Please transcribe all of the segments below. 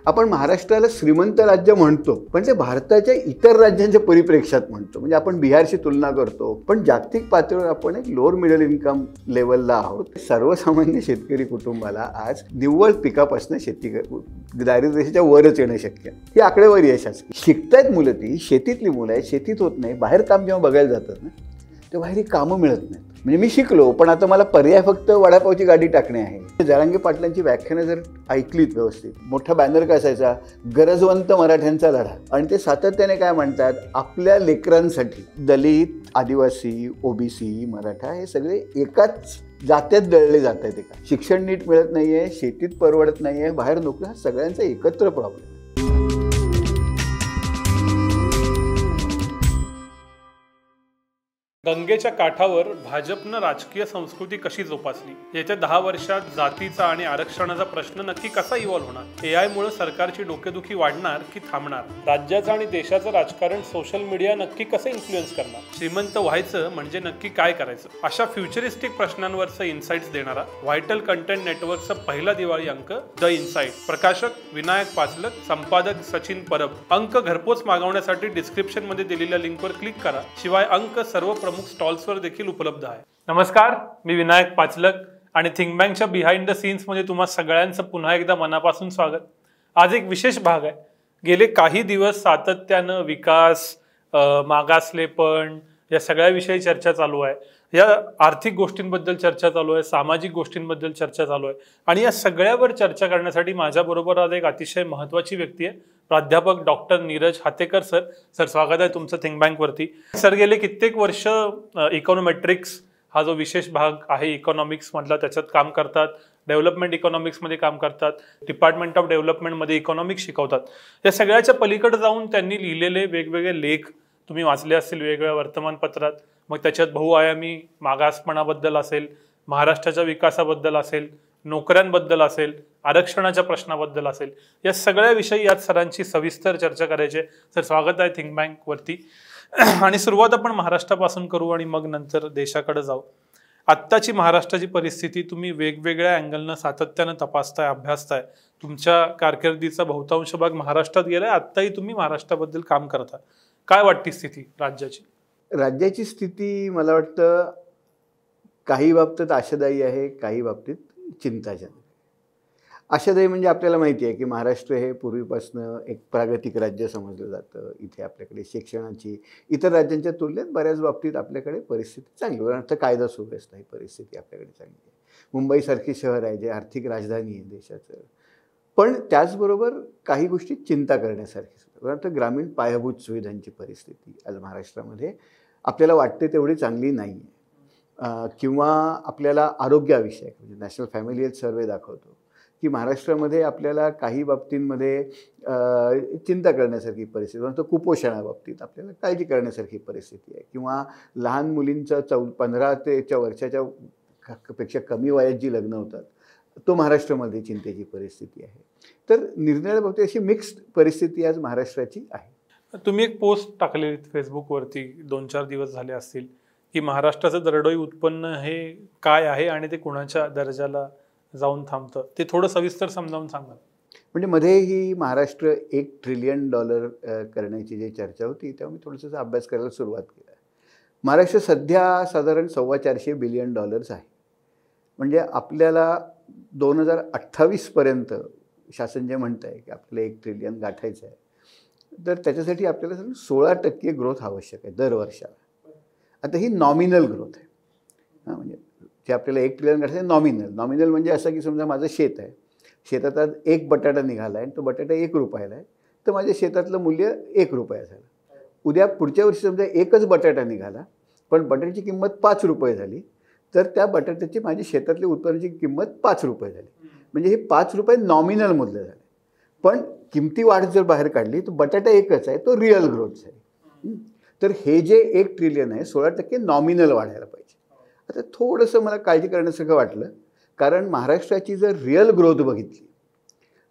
आपण महाराष्ट्राला श्रीमंत राज्य म्हणतो, पण ते भारताच्या इतर राज्यांच्या परिप्रेक्षात म्हणतो. म्हणजे आपण बिहारशी तुलना करतो, पण जागतिक पातळीवर आपण एक लोअर मिडल इन्कम लेवलला आहोत. सर्वसामान्य शेतकरी कुटुंबाला आज निव्वळ पिकापासून शेती दारिद्र्याच्या वरच येणं शक्य आहे. ही आकडेवारी आहे शासकीय. शिकतायत मुलं, ती शेतीतली मुलं आहेत, शेतीत होत नाही. बाहेर काम जेव्हा बघायला जातात ना, तेव्हा बाहेर कामं मिळत नाहीत. म्हणजे मी शिकलो, पण आता मला पर्याय फक्त वडापावची गाडी टाकणे आहे. जरांगे पाटलांची व्याख्यानं जर ऐकलीत व्यवस्थित, मोठा बॅनर काय असायचा, गरजवंत मराठ्यांचा लढा. आणि ते सातत्याने काय म्हणतात, आपल्या लेकरांसाठी दलित, आदिवासी, ओबीसी, मराठा हे सगळे एकाच जात्यात दळले जात आहेत. एका शिक्षण नीट मिळत नाहीये, शेतीत परवडत नाहीये, बाहेर नोकरी, हा सगळ्यांचा एकत्र प्रॉब्लेम. गंगेच्या काठावर भाजपनं राजकीय संस्कृती कशी जोपासली? येत्या 10 वर्षात जातीचा आणि आरक्षणाचा प्रश्न नक्की कसा इव्हॉल्व्ह होणार? एआय मुळे सरकारची डोकेदुखी वाढणार की थांबणार? राज्याचं आणि देशाचं राजकारण सोशल मीडिया नक्की कसं इन्फ्लुएन्स करणार? श्रीमंत व्हायचं म्हणजे नक्की काय करायचं? अशा फ्युचरिस्टिक प्रश्नांवरचं इन्साइट्स देणारा व्हायटल कंटेंट नेटवर्कचा पहिला दिवाळी अंक द इन्साइट. प्रकाशक विनायक पाचलक, संपादक सचिन परब. अंक घरपोच मागवण्यासाठी डिस्क्रिप्शन मध्ये दिलेल्या लिंकवर क्लिक करा. शिवाय अंक सर्व प्रमुख स्टॉल्सवर देखील उपलब्ध आहे. नमस्कार, मी विनायक पाचलक आणि थिंक बँकच्या बिहाइंड द सीन्स मध्ये तुम्हा सगळ्यांचं पुन्हा एकदा मनापासून स्वागत. आज एक विशेष भाग आहे. गेले काही दिवस सातत्यानं विकास, मागासलेपण या सगळ्याविषयी चर्चा चालू आहे. या आर्थिक गोष्टींबद्दल चर्चा चालू आहे, सामाजिक गोष्टींबद्दल चर्चा चालू आहे. आणि या सगळ्यावर चर्चा करण्यासाठी माझ्याबरोबर आज एक अतिशय महत्त्वाची व्यक्ती आहे, प्राध्यापक डॉक्टर नीरज हातेकर सर. सर, स्वागत आहे तुमचं थिंक बँकवरती. सर, गेले कित्येक वर्ष इकॉनोमेट्रिक्स हा जो विशेष भाग आहे इकॉनॉमिक्स मधला, त्याच्यात काम करतात. डेव्हलपमेंट इकॉनॉमिक्समध्ये काम करतात, डिपार्टमेंट ऑफ डेव्हलपमेंटमध्ये इकॉनॉमिक्स शिकवतात. या सगळ्याच्या पलीकडे जाऊन त्यांनी लिहिलेले वेगवेगळे लेख तुम्ही वाचले असतील वेगवेगळ्या वर्तमानपत्रात. मग त्याच्यात बहुआयामी मागासपणाबद्दल असेल, महाराष्ट्राच्या विकासाबद्दल असेल, नोकऱ्यांबद्दल असेल, आरक्षणाच्या प्रश्नाबद्दल असेल, या सगळ्या विषयी यात सरांची सविस्तर चर्चा करायची. सर, स्वागत आहे थिंक बँकवरती. आणि सुरुवात आपण महाराष्ट्रापासून करू आणि मग नंतर देशाकडे जाऊ. आत्ताची महाराष्ट्राची परिस्थिती तुम्ही वेगवेगळ्या अँगलनं सातत्यानं तपासताय, अभ्यासताय. तुमच्या कारकिर्दीचा बहुतांश भाग महाराष्ट्रात गेलाय, आत्ताही तुम्ही महाराष्ट्राबद्दल काम करता. काय वाटते स्थिती राज्याची? राज्याची स्थिती मला वाटतं काही बाबतीत आशादायी आहे, काही बाबतीत चिंताजनक. आशादायी म्हणजे आपल्याला माहिती आहे की महाराष्ट्र हे पूर्वीपासून एक प्रागतिक राज्य समजलं जातं. इथे आपल्याकडे शिक्षणाची इतर राज्यांच्या तुलनेत बऱ्याच बाबतीत आपल्याकडे परिस्थिती चांगली, उदाहरणार्थ कायदा सुव्यवस्था ही परिस्थिती आपल्याकडे चांगली आहे. मुंबईसारखी शहर आहे जे आर्थिक राजधानी आहे देशाचं. पण त्याचबरोबर काही गोष्टी चिंता करण्यासारखी, उदाहरणार्थ ग्रामीण पायाभूत सुविधांची परिस्थिती आज महाराष्ट्रामध्ये आपल्याला वाटते तेवढी चांगली नाही आहे. किंवा आपल्याला आरोग्याविषयक म्हणजे नॅशनल फॅमिली हेल्थ सर्वे दाखवतो की महाराष्ट्रामध्ये आपल्याला काही बाबतींमध्ये चिंता करण्यासारखी परिस्थिती, उदाहरणार्थ कुपोषणाबाबतीत आपल्याला काळजी करण्यासारखी परिस्थिती आहे. किंवा लहान मुलींचं 15 वर्षाच्या पेक्षा कमी वयात जी लग्न होतात, तो महाराष्ट्रामध्ये चिंतेची परिस्थिती आहे. तर निर्णयाच्या बाबतीत अशी मिक्स्ड परिस्थिती आज महाराष्ट्राची आहे. तुम्ही एक पोस्ट टाकलेली फेसबुकवरती 2-4 दिवस झाले असतील की महाराष्ट्राचं दरडोई उत्पन्न हे काय आहे आणि ते कुणाच्या दर्जाला जाऊन थांबतं, ते थोडं सविस्तर समजावून सांगा. म्हणजे मध्ये ही महाराष्ट्र $1 ट्रिलियन करण्याची जी चर्चा होती तेव्हा मी थोडंसं अभ्यास करायला सुरुवात केला. महाराष्ट्र सध्या साधारण $425 बिलियन आहे. म्हणजे आपल्याला 2028 पर्यंत शासन जे म्हणत आहे की आपल्याला 1 ट्रिलियन गाठायचं आहे, तर त्याच्यासाठी आपल्याला 16% ग्रोथ आवश्यक आहे दर वर्षाला. आता ही नॉमिनल ग्रोथ आहे. म्हणजे जे आपल्याला 1 ट्रिलियन गाठायचं नॉमिनल म्हणजे असं की समजा माझं शेत आहे, शेतात आज 1 बटाटा निघाला आहे आणि तो बटाटा ₹1 आहे, तर माझ्या शेतातलं मूल्य ₹1 झालं. उद्या पुढच्या वर्षी समजा 1च बटाटा निघाला पण बटाट्याची किंमत ₹5 झाली, तर त्या बटाट्याची माझी शेतातली उत्पन्नाची किंमत ₹5 झाली. म्हणजे हे ₹5 नॉमिनल मूल्य झाले. पण किमती वाढ जर बाहेर काढली तर बटाटा एकच आहे, तो रिअल ग्रोथ झाली. तर हे जे 1 ट्रिलियन आहे 16% नॉमिनल वाढायला पाहिजे. आता थोडंसं मला काळजी करण्यासारखं वाटलं, कारण महाराष्ट्राची जर रिअल ग्रोथ बघितली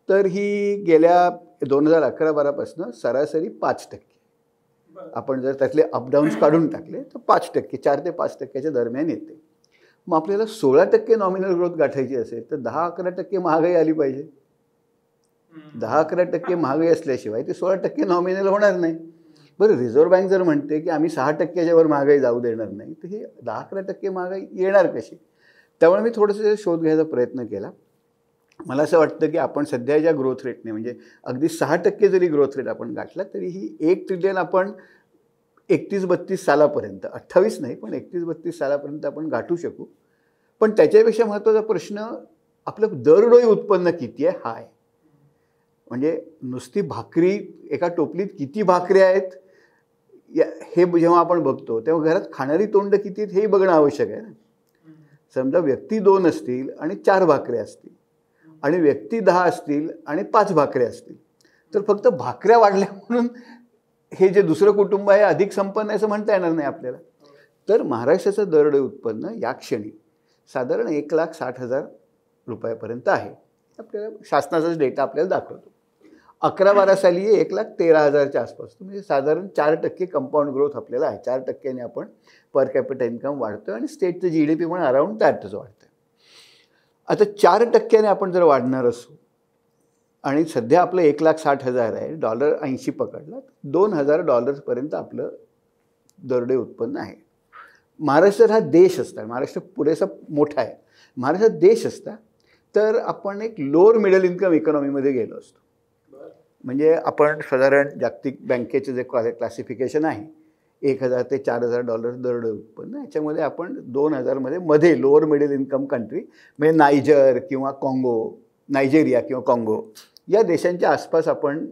तर ही गेल्या 2011-12 पासून सरासरी 5%. आपण जर त्यातले अपडाऊन्स काढून टाकले तर 5%, 4 ते 5% दरम्यान येते. मग आपल्याला 16% नॉमिनल ग्रोथ गाठायची असेल तर 10-11% महागाई आली पाहिजे. 10-11% महागाई असल्याशिवाय ते 16% नॉमिनल होणार नाही. बरं, रिझर्व्ह बँक जर म्हणते की आम्ही 6%च्या वर महागाई जाऊ देणार नाही, तर ही 10-11% महागाई येणार कशी? त्यामुळे मी थोडंसं शोध घ्यायचा प्रयत्न केला. मला असं वाटतं की आपण सध्या ज्या ग्रोथ रेटने, म्हणजे अगदी 6% जरी ग्रोथ रेट आपण गाठला तरी ही 1 ट्रिलियन आपण 31-32 सालापर्यंत, 28 नाही पण 31-32 सालापर्यंत आपण गाठू शकू. पण त्याच्यापेक्षा महत्त्वाचा प्रश्न आपलं दरडोई उत्पन्न किती आहे हा आहे. म्हणजे नुसती भाकरी, एका टोपलीत किती भाकरी आहेत हे जेव्हा आपण बघतो तेव्हा घरात खाणारी तोंड किती आहेत हेही बघणं आवश्यक आहे ना. समजा व्यक्ती 2 असतील आणि 4 भाकऱ्या असतील आणि व्यक्ती 10 असतील आणि 5 भाकऱ्या असतील, तर फक्त भाकऱ्या वाढल्या म्हणून हे जे दुसरं कुटुंब आहे अधिक संपन्न आहे असं म्हणता येणार नाही आपल्याला. तर महाराष्ट्राचं दरडोई उत्पन्न या क्षणी साधारण 1,60,000 रुपयापर्यंत आहे. आपल्याला शासनाचाच डेटा आपल्याला दाखवतो. 11-12 साली 1,13,000च्या आसपास, म्हणजे साधारण 4% कंपाऊंड ग्रोथ आपल्याला आहे. 4%ने आपण पर कॅपिटा इन्कम वाढतो आणि स्टेटचं GDP पण अराउंड त्यातच वाढतं. आता 4%ने आपण जर वाढणार असू आणि सध्या आपलं 1,60,000 आहे, $80 पकडला, $2,000 आपलं दरडोई उत्पन्न आहे. महाराष्ट्र हा देश असता, महाराष्ट्र पुरेसा मोठा आहे, महाराष्ट्र देश असता तर आपण एक लोअर मिडल इन्कम इकॉनॉमीमध्ये गेलो असतो. म्हणजे आपण साधारण जागतिक बँकेचे जे क्लासिफिकेशन आहे 1,000 ते $4,000 दरडोई उत्पन्न, याच्यामध्ये आपण 2000 मध्ये लोअर मिडल इन्कम कंट्री म्हणजे नायजेरिया किंवा काँगो या देशांच्या आसपास आपण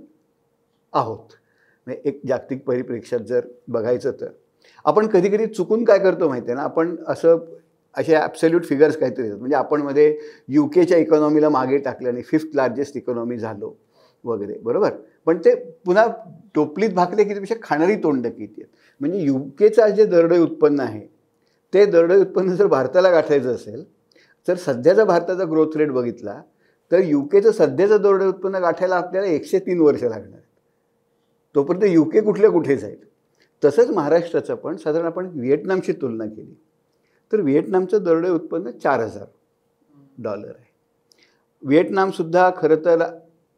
आहोत. म्हणजे एक जागतिक परिप्रेक्ष्यात जर बघायचं तर आपण कधी कधी चुकून काय करतो माहिती आहे ना, आपण असे ॲब्सोल्यूट फिगर्स काहीतरी येतात. म्हणजे आपण मध्ये UKच्या इकॉनॉमीला मागे टाकलं आणि 5th लार्जेस्ट इकॉनॉमी झालो वगैरे, बरोबर. पण ते पुन्हा टोपलीत भाकरी कितीपेक्षा खाणारी तोंड किती आहेत. म्हणजे UKचं जे दरडोई उत्पन्न आहे ते दरडोई उत्पन्न जर भारताला गाठायचं असेल तर सध्याचा भारताचा ग्रोथ रेट बघितला तर UKचं सध्याचं दरडोई उत्पन्न गाठायला आपल्याला 103 वर्ष लागणार. तोपर्यंत UK कुठे जाईल. तसंच महाराष्ट्राचं पण साधारण आपण व्हिएटनामशी तुलना केली तर व्हिएटनामचं दरडोई उत्पन्न $4,000 आहे. व्हिएटनामसुद्धा खरं तर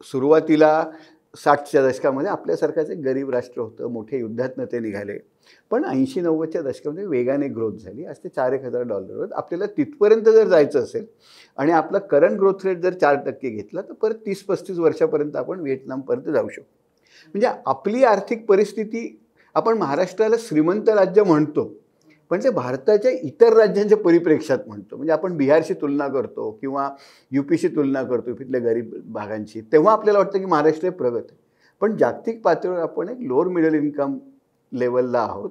सुरुवातीला 60च्या दशकामध्ये आपल्यासारखाच एक गरीब राष्ट्र होतं, मोठे युद्धातनं ते निघाले. पण 80-90च्या दशकामध्ये वेगाने ग्रोथ झाली. आज ते $4,000. आपल्याला तिथपर्यंत जर जायचं असेल आणि आपला करंट ग्रोथ रेट जर 4% घेतला तर परत 30-35 वर्षापर्यंत आपण व्हिएटनामपर्यंत जाऊ शकतो. म्हणजे आपली आर्थिक परिस्थिती, आपण महाराष्ट्राला श्रीमंत राज्य म्हणतो पण ते भारताच्या इतर राज्यांच्या परिप्रेक्ष्यात म्हणतो. म्हणजे आपण बिहारशी तुलना करतो किंवा UPशी तुलना करतो तिथल्या गरीब भागांची, तेव्हा आपल्याला वाटतं की महाराष्ट्र प्रगत आहे. पण जागतिक पातळीवर आपण एक लोअर मिडल इन्कम लेवलला आहोत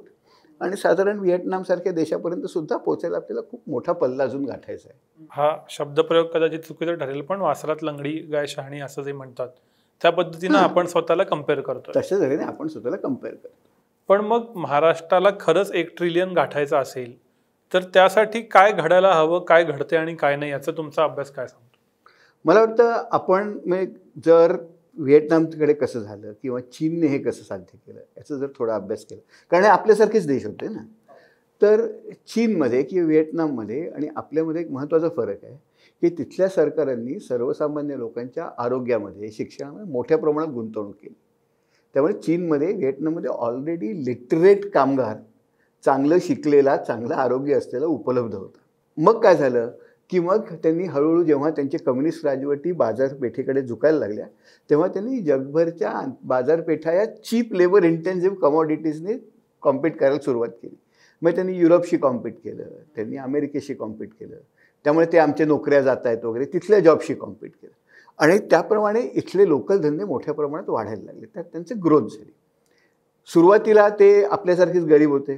आणि साधारण व्हिएटनामसारख्या देशापर्यंत सुद्धा पोहोचायला आपल्याला खूप मोठा पल्ला अजून गाठायचा आहे. हा शब्दप्रयोग कदाचित चुकीचा ठरेल पण वासरात लंगडी गाय शहाणी असं जे म्हणतात त्या पद्धतीनं आपण स्वतःला कम्पेअर करतो. तशा तऱ्हेने आपण स्वतःला कम्पेअर करतो. पण मग महाराष्ट्राला खरंच 1 ट्रिलियन गाठायचं असेल तर त्यासाठी काय घडायला हवं, काय घडते आणि काय नाही, याचा तुमचा अभ्यास काय सांगतो? मला वाटतं आपण जर व्हिएटनामकडे कसं झालं किंवा चीनने हे कसं साध्य केलं याचा जर थोडा अभ्यास केला, कारण हे आपल्यासारखेच देश होते ना, तर चीनमध्ये किंवा व्हिएटनाममध्ये आणि आपल्यामध्ये एक महत्त्वाचा फरक आहे की तिथल्या सरकारांनी सर्वसामान्य लोकांच्या आरोग्यामध्ये, शिक्षणामध्ये मोठ्या प्रमाणात गुंतवणूक केली. त्यामुळे चीनमध्ये, व्हिएटनाममध्ये ऑलरेडी लिटरेट कामगार, चांगलं शिकलेला, चांगलं आरोग्य असलेला उपलब्ध होता. मग काय झालं की मग त्यांनी हळूहळू जेव्हा त्यांचे कम्युनिस्ट राजवटी बाजारपेठेकडे झुकायला लागल्या तेव्हा त्यांनी जगभरच्या बाजारपेठा या चीप लेबर इंटेन्सिव्ह कमॉडिटीजने कॉम्पीट करायला सुरुवात केली. मग त्यांनी युरोपशी कॉम्पीट केलं, त्यांनी अमेरिकेशी कॉम्पीट केलं, त्यामुळे ते आमच्या नोकऱ्या जात आहेत वगैरे, तिथल्या जॉबशी कॉम्पीट केलं आणि त्याप्रमाणे इथले लोकल धंदे मोठ्या प्रमाणात वाढायला लागले. त्यात त्यांची ग्रोथ झाली. सुरुवातीला ते आपल्यासारखेच गरीब होते,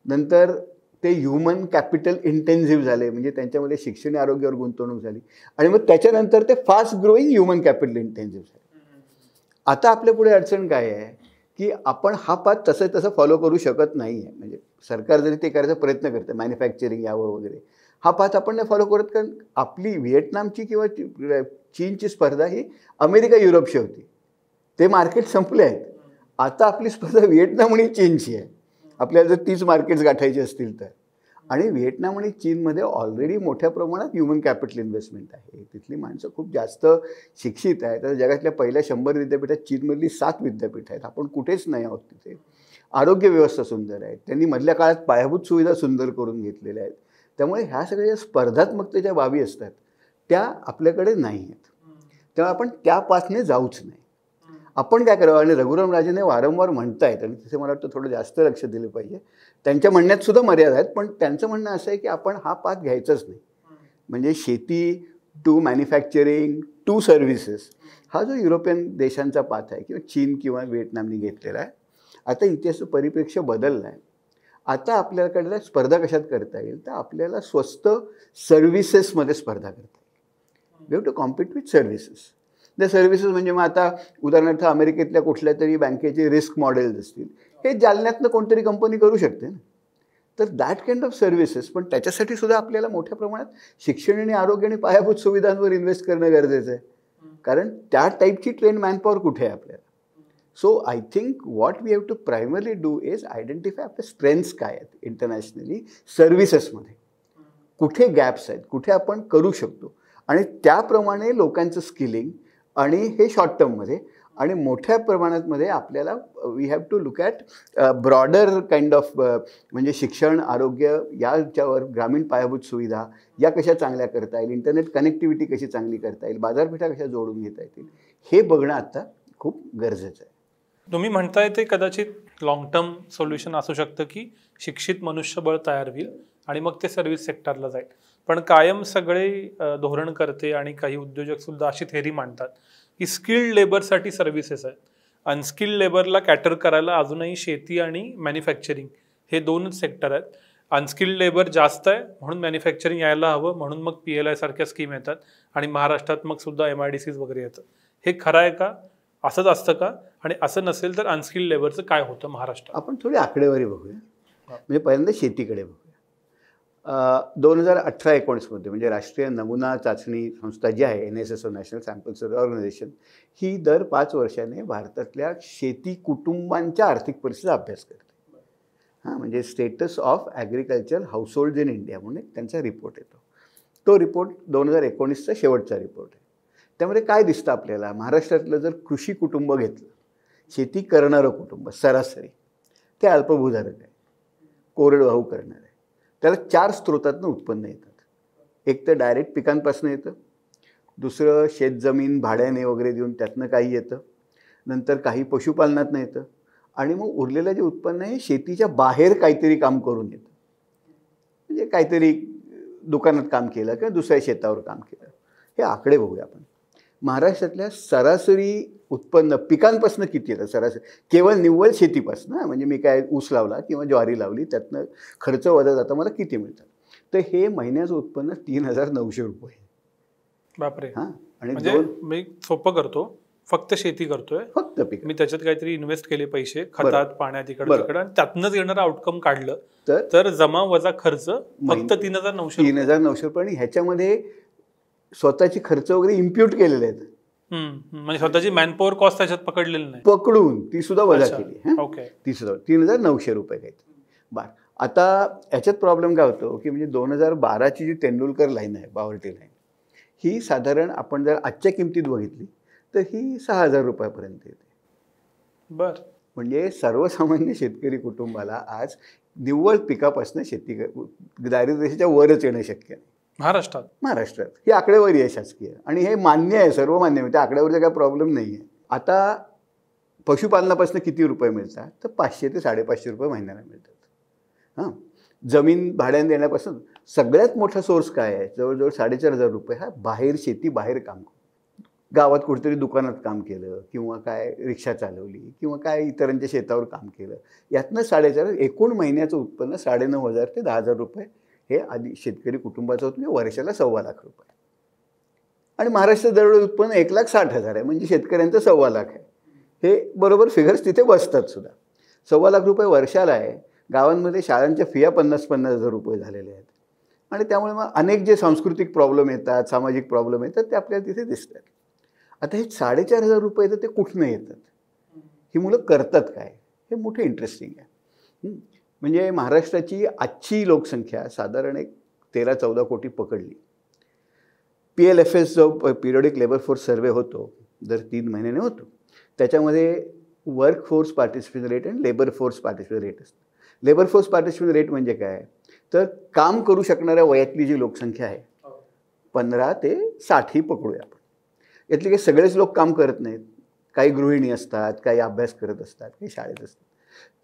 नंतर ते ह्युमन कॅपिटल इंटेन्सिव्ह झाले, म्हणजे त्यांच्यामध्ये शिक्षण आरोग्यावर गुंतवणूक झाली आणि मग त्याच्यानंतर ते fast growing human capital intensive झाले. आता आपल्या पुढे अडचण काय आहे की आपण हा पाथ तसं फॉलो करू शकत नाही आहे. म्हणजे सरकार जरी ते करायचा प्रयत्न करते, मॅन्युफॅक्चरिंग यावं वगैरे, हा पाथ आपण नाही फॉलो करत, कारण आपली व्हिएटनामची किंवा चीनची स्पर्धा ही अमेरिका युरोपशी होती. ते मार्केट संपले आहेत. आता आपली स्पर्धा व्हिएटनाम आणि चीनची आहे. आपल्याला जर 30 मार्केट्स गाठायची असतील तर आणि व्हिएतनाम आणि चीनमध्ये ऑलरेडी मोठ्या प्रमाणात ह्युमन कॅपिटल इन्व्हेस्टमेंट आहे. तिथली माणसं खूप जास्त शिक्षित आहेत. तर जगातल्या पहिल्या 100 विद्यापीठात चीनमधली 7 विद्यापीठ आहेत. आपण कुठेच नाही आहोत तिथे. आरोग्य व्यवस्था सुंदर आहे. त्यांनी मधल्या काळात पायाभूत सुविधा सुंदर करून घेतलेल्या आहेत. त्यामुळे ह्या सगळ्या ज्या स्पर्धात्मकतेच्या बाबी असतात त्या आपल्याकडे नाही आहेत. तेव्हा आपण त्या पाथने जाऊच नाही. आपण काय करावं, आणि रघुराम राजने वारंवार म्हणतायत, आणि तिथे मला वाटतं थोडं जास्त लक्ष दिलं पाहिजे. त्यांच्या म्हणण्यात सुद्धा मर्यादा आहेत, पण त्यांचं म्हणणं असं आहे की आपण हा पाथ घ्यायचाच नाही. म्हणजे शेती टू मॅन्युफॅक्चरिंग टू सर्व्हिसेस हा जो युरोपियन देशांचा पाथ आहे किंवा चीन किंवा व्हिएतनामने घेतलेला आहे. आता इतिहास परिप्रेक्ष्य बदलला आहे. आता आपल्याकडे स्पर्धा कशात करता येईल, तर आपल्याला स्वस्त सर्व्हिसेसमध्ये स्पर्धा करता येईल. We have to compete with services. त्या सर्व्हिसेस म्हणजे मग आता उदाहरणार्थ अमेरिकेतल्या कुठल्या तरी बँकेचे रिस्क मॉडेल्स असतील, हे जालन्यातनं कोणतरी कंपनी करू शकते ना. तर दॅट काइंड ऑफ सर्व्हिसेस. पण त्याच्यासाठी सुद्धा आपल्याला मोठ्या प्रमाणात शिक्षण आणि आरोग्य आणि पायाभूत सुविधांवर इन्व्हेस्ट करणं गरजेचं आहे. कारण त्या टाईपची ट्रेन मॅनपॉवर कुठे आहे आपल्याला. So I think what we have to primarily do is identify आपल्या स्ट्रेंथ्स काय आहेत इंटरनॅशनली सर्व्हिसेसमध्ये, कुठे गॅप्स आहेत, कुठे आपण करू शकतो, आणि त्याप्रमाणे लोकांचं स्किलिंग, आणि हे शॉर्ट टर्ममध्ये, आणि मोठ्या प्रमाणातमध्ये आपल्याला we have to look at broader kind of, म्हणजे शिक्षण, आरोग्य याच्यावर, ग्रामीण पायाभूत सुविधा या कशा चांगल्या करता येईल, इंटरनेट कनेक्टिव्हिटी कशी चांगली करता येईल, बाजारपेठा कशा जोडून घेता येतील, हे बघणं आता खूप गरजेचं आहे. तुम्ही म्हणताय ते कदाचित लॉंग टर्म सोल्युशन असू शकतं की शिक्षित मनुष्यबळ तयार होईल आणि मग ते सर्व्हिस सेक्टरला जाईल. पण कायम सगळे धोरणकर्ते आणि काही उद्योजक सुद्धा अशी थेरी मांडतात की स्किल्ड लेबरसाठी सर्व्हिसेस आहेत. अनस्किल्ड लेबरला कॅटर करायला अजूनही शेती आणि मॅन्युफॅक्चरिंग हे दोनच सेक्टर आहेत. अनस्किल्ड लेबर जास्त आहे म्हणून मॅन्युफॅक्चरिंग यायला हवं, म्हणून मग PLI सारख्या स्कीम येतात आणि महाराष्ट्रात मग सुद्धा MIDCs वगैरे येतात. हे खरं आहे का? असंच असतं का? आणि असं नसेल तर अनस्किल्ड लेबरचं काय होतं महाराष्ट्रात? आपण थोडी आकडेवारी बघूया. म्हणजे पहिल्यांदा शेतीकडे बघूया. 2018-19 म्हणजे राष्ट्रीय नमुना चाचणी संस्था जी आहे, NSSO national sample survey organisation, ही दर 5 वर्षाने भारतातल्या शेती कुटुंबांच्या आर्थिक परिस्थितीचा अभ्यास करते. म्हणजे status of agriculture household in India म्हणून त्यांचा रिपोर्ट येतो. तो रिपोर्ट 2019चा शेवटचा रिपोर्ट आहे. त्यामध्ये काय दिसतं आपल्याला, महाराष्ट्रातलं जर कृषी कुटुंब घेतलं, शेती करणारं कुटुंब सरासरी, ते अल्पभूधारक आहे, कोरडवाहू करणार आहे. त्याला 4 स्रोतातनं उत्पन्न येतात. एक तर डायरेक्ट पिकांपासून येतं, दुसरं शेतजमीन भाड्याने वगैरे देऊन त्यातनं काही येतं, नंतर काही पशुपालनातनं येतं, आणि मग उरलेलं जे उत्पन्न आहे शेतीच्या बाहेर काहीतरी काम करून येतं. म्हणजे काहीतरी दुकानात काम केलं किंवा दुसऱ्या शेतावर काम केलं. हे आकडे बघूया आपण. महाराष्ट्रातल्या सरासरी उत्पन्न पिकांपासून किती येतं सरासरी, केवळ निव्वळ शेतीपासून, म्हणजे मी काय ऊस लावला किंवा ज्वारी लावली त्यातनं खर्च वजा जाता मला किती मिळतात, तर हे महिन्याचं उत्पन्न 3,900 रुपये. बापरे. आणि म्हणजे मी सोपं करतो, फक्त शेती करतोय, फक्त पीक, मी त्याच्यात काहीतरी इन्व्हेस्ट केले पैसे खतात पाण्यात इकडे तिकडे आणि त्यातनंच येणारं आउटकम काढलं तर जमा वजा खर्च फक्त 3,900 रुपये. आणि ह्याच्यामध्ये स्वतःची खर्च वगैरे इम्प्यूट केलेले आहेत. म्हणजे स्वतःची मॅनपॉवर कॉस्ट त्याच्यात पकडलेली नाही, पकडून ती सुद्धा वजा केली. ओके, ती सुद्धा 3,900 रुपये काही. बरं, आता याच्यात प्रॉब्लेम काय होतो की म्हणजे 2012ची जी तेंडुलकर लाईन आहे, बावर्टी लाईन, ही साधारण आपण जर आजच्या किमतीत बघितली तर ही 6,000 रुपयापर्यंत येते. बरं, म्हणजे सर्वसामान्य शेतकरी कुटुंबाला आज निव्वळ पिकापासून शेती दारिद्र्याच्या वरच येणं शक्य नाही महाराष्ट्रात. ही आकडेवारी आहे शासकीय, आणि हे मान्य आहे, सर्व मान्य आहे, त्या आकड्यावरचा काय प्रॉब्लेम नाही आहे. आता पशुपालनापासून किती रुपये मिळतात, तर 500 ते 550 रुपये महिन्याला मिळतात. जमीन भाड्याने देण्यापासून सगळ्यात मोठा सोर्स काय आहे, जवळजवळ 4,500 रुपये हा बाहेर, शेती बाहेर काम, गावात कुठेतरी दुकानात काम केलं किंवा काय रिक्षा चालवली किंवा काय इतरांच्या शेतावर काम केलं, यातनं 4,500, एकूण महिन्याचं उत्पन्न 9,500 ते 10,000 रुपये हे आधी शेतकरी कुटुंबाचं होतं, म्हणजे वर्षाला 2.25 रुपये. आणि महाराष्ट्रात दरडोई उत्पन्न 1,60,000 आहे, म्हणजे शेतकऱ्यांचं 2.25 आहे. हे बरोबर फिगर्स तिथे बसतात सुद्धा. 2.25 रुपये वर्षाला आहे. गावांमध्ये शाळांच्या फिया 50,000 रुपये झालेल्या आहेत. आणि त्यामुळे मग अनेक जे सांस्कृतिक प्रॉब्लेम येतात, सामाजिक प्रॉब्लेम येतात, ते आपल्याला तिथे दिसतात. आता हे 4,500 रुपये तर ते कुठनं येतात, ही मुलं करतात काय, हे मोठं इंटरेस्टिंग आहे. म्हणजे महाराष्ट्राची आजची लोकसंख्या साधारण एक 13-14 कोटी पकडली. PLFS जो पिरियडिक लेबर फोर्स सर्वे होतो, दर 3 महिन्याने होतो, त्याच्यामध्ये वर्क फोर्स पार्टिसिपेशन रेट आणि लेबर फोर्स पार्टिसिपेशन रेट असतं. लेबर फोर्स पार्टिसिपेशन रेट म्हणजे काय, तर काम करू शकणाऱ्या वयातली जी लोकसंख्या आहे 15 ते 60 ही पकडूया आपण. यातले काही सगळेच लोक काम करत नाहीत, काही गृहिणी असतात, काही अभ्यास करत असतात, काही शाळेत असतात.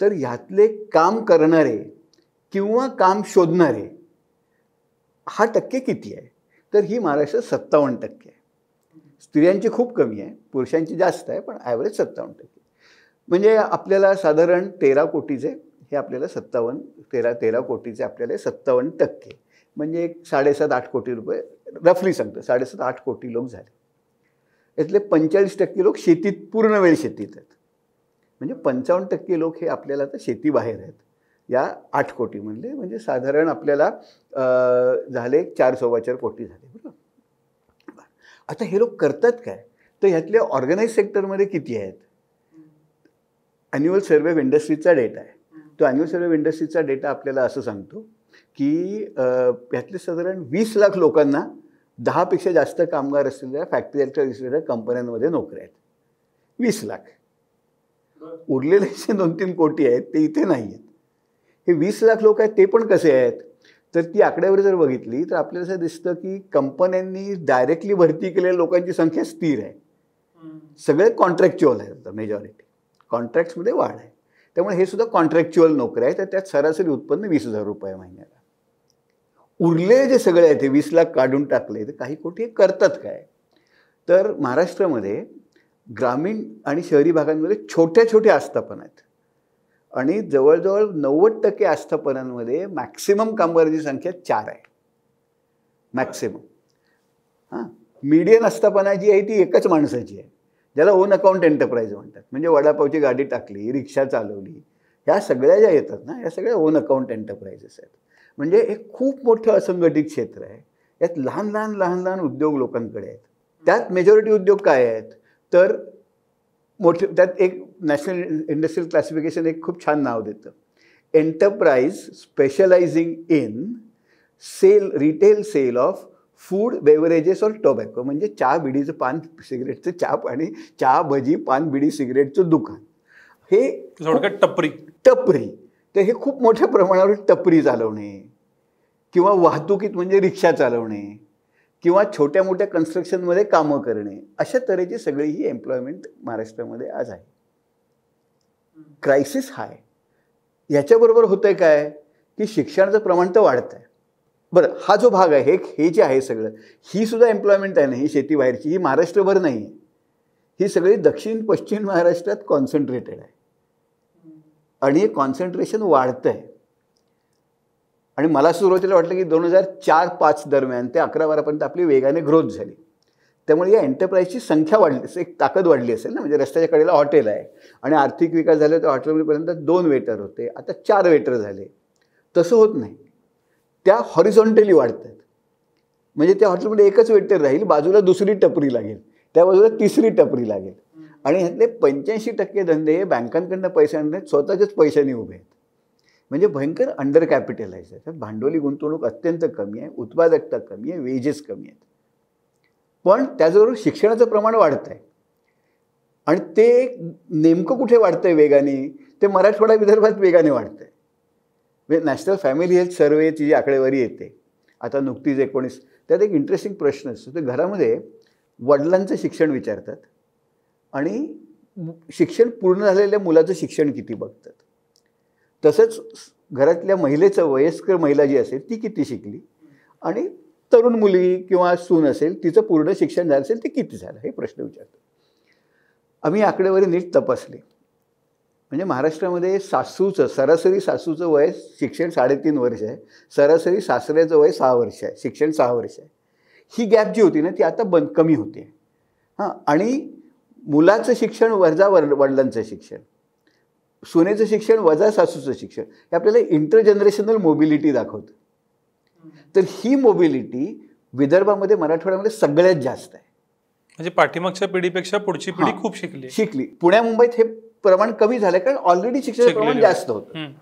तर ह्यातले काम करणारे किंवा काम शोधणारे हा टक्के किती आहे, तर ही महाराष्ट्रात 57% आहे. स्त्रियांची खूप कमी आहे, पुरुषांची जास्त आहे, पण ॲव्हरेज 57%. म्हणजे आपल्याला साधारण 13 कोटीचे हे आपल्याला 13 कोटीचे आपल्याला 57%, म्हणजे एक 7.5-8 कोटी रुपये रफली सांगतो, 7.5-8 कोटी लोक झाले. यातले 45% लोक शेतीत पूर्ण वेळ शेतीत आहेत. म्हणजे 55% लोक हे आपल्याला आता शेतीबाहेर आहेत या 8 कोटीमधले. म्हणजे साधारण आपल्याला झाले 4-4.25 कोटी झाले. बरोबर. आता हे लोक करतात काय, तर ह्यातल्या ऑर्गनाईज सेक्टरमध्ये किती आहेत. ॲन्युअल सर्व्हे ऑफ इंडस्ट्रीजचा डेटा आहे. तो ॲन्युअल सर्व्हे ऑफ इंडस्ट्रीजचा डेटा आपल्याला असं सांगतो की ह्यातले साधारण 20 लाख लोकांना 10पेक्षा जास्त कामगार असलेल्या फॅक्टरीच्या असलेल्या कंपन्यांमध्ये नोकऱ्या आहेत. 20 लाख. उरलेले जे 2-3 कोटी आहेत ते इथे नाही आहेत. हे 20 लाख लोक आहेत ते पण कसे आहेत, तर ती आकड्यावर जर बघितली तर आपल्याला असं दिसतं की कंपन्यांनी डायरेक्टली भरती केलेल्या लोकांची संख्या स्थिर आहे. सगळे कॉन्ट्रॅक्च्युअल आहेत. मेजॉरिटी कॉन्ट्रॅक्ट्समध्ये वाढ आहे. त्यामुळे हे सुद्धा कॉन्ट्रॅक्च्युअल नोकऱ्या आहेत. तर त्यात सरासरी उत्पन्न 20,000 रुपये महिन्याला. उरलेले जे सगळे आहेत ते 20 लाख काढून टाकले तर काही कोटी करतात काय, तर महाराष्ट्रामध्ये ग्रामीण आणि शहरी भागांमध्ये छोट्या छोट्या आस्थापना आहेत आणि जवळजवळ 90% आस्थापनांमध्ये मॅक्सिमम कामगारांची संख्या 4 आहे. मॅक्सिमम. मीडियन आस्थापना जी आहे ती एकच माणसाची आहे, ज्याला ओन अकाउंट एंटरप्राइज म्हणतात. म्हणजे वडापावची गाडी टाकली, रिक्षा चालवली, ह्या सगळ्या ज्या येतात ना, या सगळ्या ओन अकाउंट एंटरप्राइजेस आहेत. म्हणजे एक खूप मोठं असंघटित क्षेत्र आहे. यात लहान लहान उद्योग लोकांकडे आहेत. त्यात मेजॉरिटी उद्योग काय आहेत, तर मोठे. त्यात एक नॅशनल इंडस्ट्रियल क्लासिफिकेशन एक खूप छान नाव देतं, enterprise specialising in retail sale of food beverages और टोबॅको. म्हणजे चहा, बिडीचं, पान, सिगरेटचं, चहा, भजी, पान, बिडी, सिगरेटचं दुकान. हे थोडक्यात टपरी. तर हे खूप मोठ्या प्रमाणावर टपरी चालवणे किंवा वाहतुकीत म्हणजे रिक्षा चालवणे किंवा छोट्या मोठ्या कन्स्ट्रक्शनमध्ये कामं करणे, अशा तऱ्हेची सगळी ही एम्प्लॉयमेंट महाराष्ट्रामध्ये आज आहे. क्रायसिस हा आहे. याच्याबरोबर होतं आहे काय की शिक्षणाचं प्रमाण तर वाढतं आहे. बरं, हा जो भाग आहे हे जे आहे सगळं, ही सुद्धा एम्प्लॉयमेंट आहे ना, ही शेती बाहेरची, ही महाराष्ट्रभर नाही आहे. ही सगळी दक्षिण पश्चिम महाराष्ट्रात कॉन्सन्ट्रेटेड आहे आणि हे कॉन्सन्ट्रेशन वाढतं आहे. आणि मला सुरुवातीला वाटलं की 2004-05 दरम्यान ते 11-12पर्यंत आपली वेगाने ग्रोथ झाली. त्यामुळे या एंटरप्राइजची संख्या वाढली, एक ताकद वाढली असेल ना. म्हणजे रस्त्याच्या कडेला हॉटेल आहे आणि आर्थिक विकास झाला तर हॉटेलपर्यंत 2 वेटर होते, आता 4 वेटर झाले. तसं होत नाही. त्या हॉरिझॉन्टली वाढत आहेत. म्हणजे त्या हॉटेलमध्ये एकच वेटर राहील, बाजूला दुसरी टपरी लागेल, त्या बाजूला तिसरी टपरी लागेल. आणि ह्यातले 85% धंदे हे बँकांकडनं पैसे आणण्यात स्वतःच्याच पैशाने उभे आहेत. म्हणजे भयंकर अंडर कॅपिटलाइज आहे. त्यात भांडवली गुंतवणूक अत्यंत कमी आहे, उत्पादकता कमी आहे, वेजेस कमी आहेत. पण त्याचबरोबर शिक्षणाचं प्रमाण वाढतं आहे. आणि ते नेमकं कुठे वाढतं आहे वेगाने, ते मराठवाडा विदर्भात वेगाने वाढतं आहे. म्हणजे नॅशनल फॅमिली हेल्थ सर्वेची जी आकडेवारी येते आता नुकतीच 19, त्यात एक इंटरेस्टिंग प्रश्न असतो. ते घरामध्ये वडिलांचं शिक्षण विचारतात आणि शिक्षण पूर्ण झालेल्या मुलाचं शिक्षण किती बघतात. तसंच घरातल्या महिलेचं, वयस्कर महिला जी असेल ती किती शिकली, आणि तरुण मुलगी किंवा सून असेल तिचं पूर्ण शिक्षण झालं असेल ते किती झालं, हे प्रश्न विचारतो. आम्ही आकडेवारी नीट तपासली. म्हणजे महाराष्ट्रामध्ये सरासरी सासूचं वय शिक्षण 3.5 वर्ष आहे, सरासरी सासऱ्याचं वय 6 वर्ष आहे, शिक्षण 6 वर्ष आहे. ही गॅप जी होती ना ती आता कमी होते. आणि मुलाचं शिक्षण वजा वडिलांचं शिक्षण, सुनेचं शिक्षण वजा सासूचं शिक्षण, हे आपल्याला इंटरजनरेशनल मोबिलिटी दाखवतं. तर ही मोबिलिटी विदर्भामध्ये, मराठवाड्यामध्ये सगळ्यात जास्त आहे. म्हणजे पाठीमागच्या पिढीपेक्षा पुढची पिढी खूप शिकली. पुण्या मुंबईत हे प्रमाण कमी झालं कारण ऑलरेडी शिक्षणाचं प्रमाण जास्त होतं.